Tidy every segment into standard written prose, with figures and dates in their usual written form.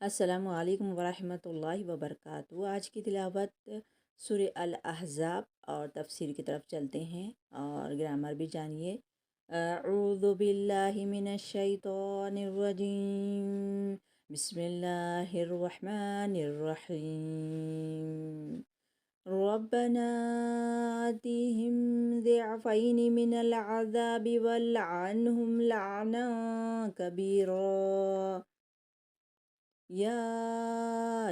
السلام علیکم ورحمۃ اللہ وبرکاتہ۔ آج کی تلاوت سورہ الاحزاب اور تفسیر کی طرف چلتے ہیں اور گرامر بھی جانیے۔ اعوذ باللہ من الشیطان الرجیم، بسم اللہ الرحمن الرحیم۔ ربنا آتِهِمْ ضِعْفَيْنِ مِنَ الْعَذَابِ وَالْعَنْهُمْ لَعْنًا كَبِيرًا۔ يا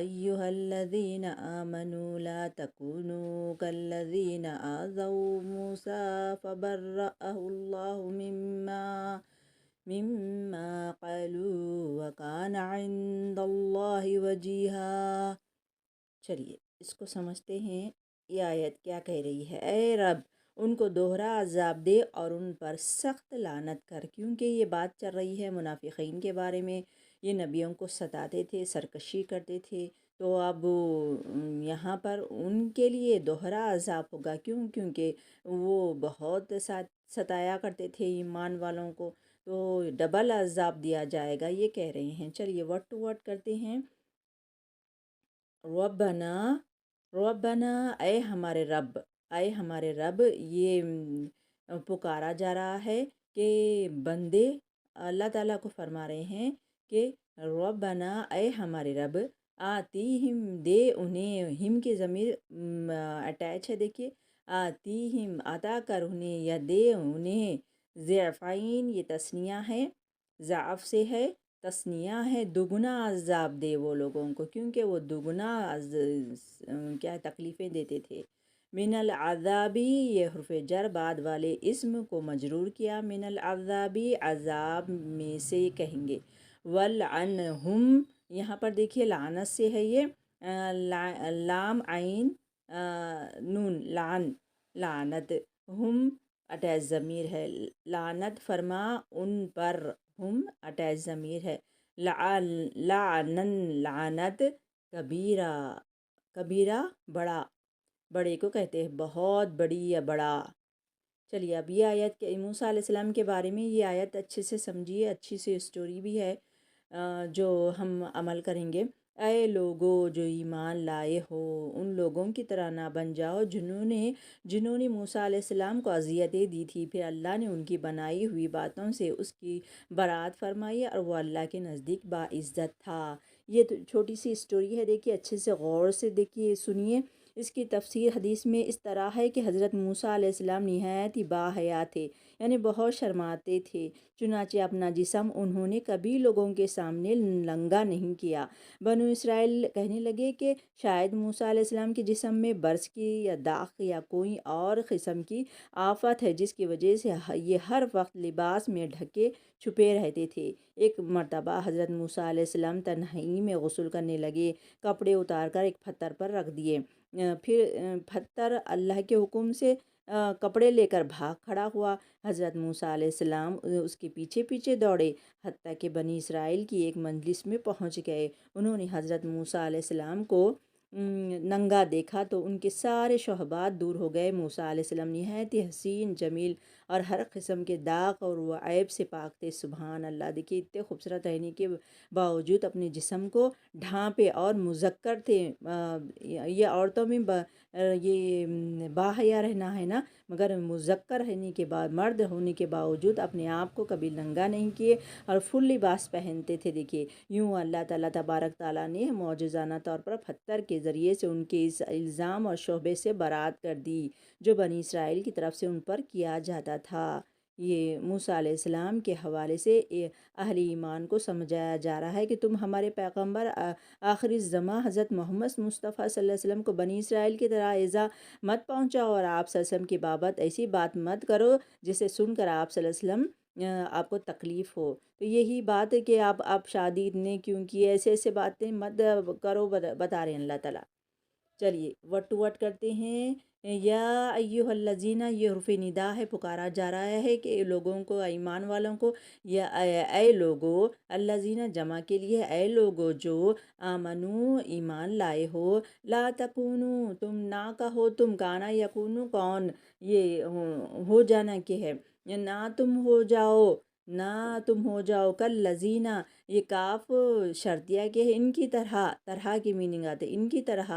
أيها الذين آمنوا لا تكونوا كالذين آذوا موسى فبرأه الله مما قالوا وكان عند الله وجيها۔ چلیے اس کو سمجھتے ہیں۔ یہ آیت کیا کہہ رہی ہے؟ اے رب، ان کو دوہرا عذاب دے اور ان پر سخت لعنت کر، کیونکہ یہ بات چل رہی ہے منافقین کے بارے میں۔ یہ نبیوں کو ستاتے تھے، سرکشی کرتے تھے، تو اب یہاں پر ان کے لیے دوہرا عذاب ہوگا۔ کیونکہ وہ بہت ستایا کرتے تھے ایمان والوں کو، تو ڈبل عذاب دیا جائے گا، یہ کہہ رہے ہیں۔ چلیے ورڈ ٹو ورڈ کرتے ہیں۔ ربنا، ربنا اے ہمارے رب، اے ہمارے رب، یہ پکارا جا رہا ہے کہ بندے اللہ تعالیٰ کو فرما رہے ہیں کہ ربنا اے ہمارے رب، آتیہم دے انہیں، ہم کے ضمیر اٹیچ ہے، دیکھیے، آتیہم عطا کر انہیں یا دے انہیں، ضعفین یہ تثنیہ ہے، ضعف سے ہے، تثنیہ ہے، دگنا عذاب دے وہ لوگوں کو، کیونکہ وہ دگنا کیا تکلیفیں دیتے تھے۔ من العذابی، یہ حرف جر بعد والے اسم کو مجرور کیا، من العذابی عذاب میں سے کہیں گے۔ والعنہم، یہاں پر دیکھیے لعنت سے ہے، یہ لام عین نون، لعن، لعنت، ہم اٹیچ ضمیر ہے، لعنت فرما ان پر، ہم اٹیچ ضمیر ہے، لعنن لعنت، کبیرہ، کبیرہ بڑا، بڑے کو کہتے ہیں بہت بڑی یا بڑا۔ چلیے اب یہ آیت کہ موسیٰ علیہ السلام کے بارے میں یہ آیت اچھے سے سمجھیے، اچھی سی اسٹوری بھی ہے جو ہم عمل کریں گے۔ اے لوگو جو ایمان لائے ہو، ان لوگوں کی طرح نہ بن جاؤ جنہوں نے موسیٰ علیہ السلام کو اذیتیں دی تھی، پھر اللہ نے ان کی بنائی ہوئی باتوں سے اس کی برات فرمائی اور وہ اللہ کے نزدیک باعزت تھا۔ یہ تو چھوٹی سی اسٹوری ہے، دیکھیے اچھے سے غور سے دیکھیے، سنیے۔ اس کی تفسیر حدیث میں اس طرح ہے کہ حضرت موسیٰ علیہ السلام نہایت ہی باحیا تھے، یعنی بہت شرماتے تھے، چنانچہ اپنا جسم انہوں نے کبھی لوگوں کے سامنے ننگا نہیں کیا۔ بنو اسرائیل کہنے لگے کہ شاید موسیٰ علیہ السلام کے جسم میں برس کی یا داغ یا کوئی اور قسم کی آفت ہے، جس کی وجہ سے یہ ہر وقت لباس میں ڈھکے چھپے رہتے تھے۔ ایک مرتبہ حضرت موسیٰ علیہ السلام تنہائی میں غسل کرنے لگے، کپڑے اتار کر ایک پتھر پر رکھ دیے، پھر پتھر اللہ کے حکم سے کپڑے لے کر بھاگ کھڑا ہوا۔ حضرت موسیٰ علیہ السلام اس کے پیچھے پیچھے دوڑے، حتیٰ کہ بنی اسرائیل کی ایک مجلس میں پہنچ گئے۔ انہوں نے حضرت موسیٰ علیہ السلام کو ننگا دیکھا تو ان کے سارے شبہات دور ہو گئے۔ موسیٰ علیہ السلام نہایت ہی حسین، جمیل اور ہر قسم کے داغ اور وہ عیب سے پاک تھے۔ سبحان اللہ، دیکھیے اتنے خوبصورت رہنے کے باوجود اپنے جسم کو ڈھانپے اور مذکر تھے۔ یہ عورتوں میں یہ باحیا رہنا ہے نا، مگر مذکر رہنے کے بعد، مرد ہونے کے باوجود اپنے آپ کو کبھی ننگا نہیں کیے اور فل لباس پہنتے تھے۔ دیکھیے یوں اللہ تعالیٰ تبارک تعالیٰ نے معجزانہ طور پر پتھر کے ذریعے سے ان کے اس الزام اور شبہے سے برات کر دی جو بنی اسرائیل کی طرف سے ان پر کیا جاتا تھا۔ یہ موسیٰ علیہ السلام کے حوالے سے اہل ایمان کو سمجھایا جا رہا ہے کہ تم ہمارے پیغمبر آخر الزماں حضرت محمد مصطفیٰ صلی اللہ علیہ وسلم کو بنی اسرائیل کی طرح ایذا مت پہنچاؤ اور آپ صلی اللہ علیہ وسلم کی بابت ایسی بات مت کرو جسے سن کر آپ صلی اللہ علیہ وسلم آپ کو تکلیف ہو۔ تو یہی بات ہے کہ آپ شادی نے کیوں کی، ایسے باتیں مت کرو، بتا رہے ہیں اللہ تعالیٰ۔ چلیے ورڈ ٹو ورڈ کرتے ہیں۔ یا ایہا الذین، یہ حرف ندا ہے، پکارا جا رہا ہے کہ لوگوں کو، ایمان والوں کو، یا اے لوگو، الذین جمع کے لیے، اے لوگو جو آمنو ایمان لائے ہو، لا تکونو تم نہ کہو، تم کانا یکونو کون، یہ ہو جانا کہ ہے، یا نہ تم ہو جاؤ، نہ تم ہو جاؤ کل لذینہ، یہ کاف شرطیہ کے ہے، ان کی طرح کی میننگ آتے ان کی طرح،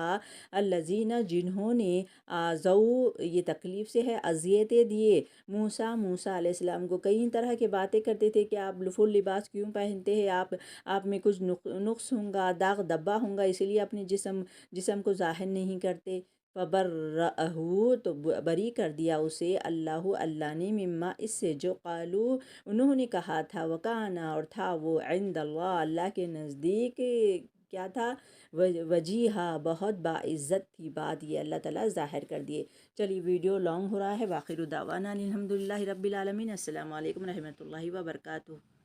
الذین جنہوں نے آذو، یہ تکلیف سے ہے، اذیتیں دیے، موسیٰ علیہ السلام کو، کئی طرح کے باتیں کرتے تھے کہ آپ فل لباس کیوں پہنتے ہیں، آپ میں کچھ نقص ہوں گا، داغ دبا ہوں گا، اسی لیے اپنے جسم کو ظاہر نہیں کرتے۔ فبرأہ، تو بری کر دیا اسے اللہ نے، مما، اس سے، جو قالو، انہوں نے کہا تھا، وکانا، اور تھا وہ، عند اللہ کے نزدیک، کیا تھا، وجیہا، بہت باعزت تھی بات، یہ اللہ تعالیٰ ظاہر کر دیے۔ چلیے ویڈیو لانگ ہو رہا ہے، وآخر دعوانا الحمدللہ رب العالمین، السلام علیکم رحمۃ اللہ وبرکاتہ۔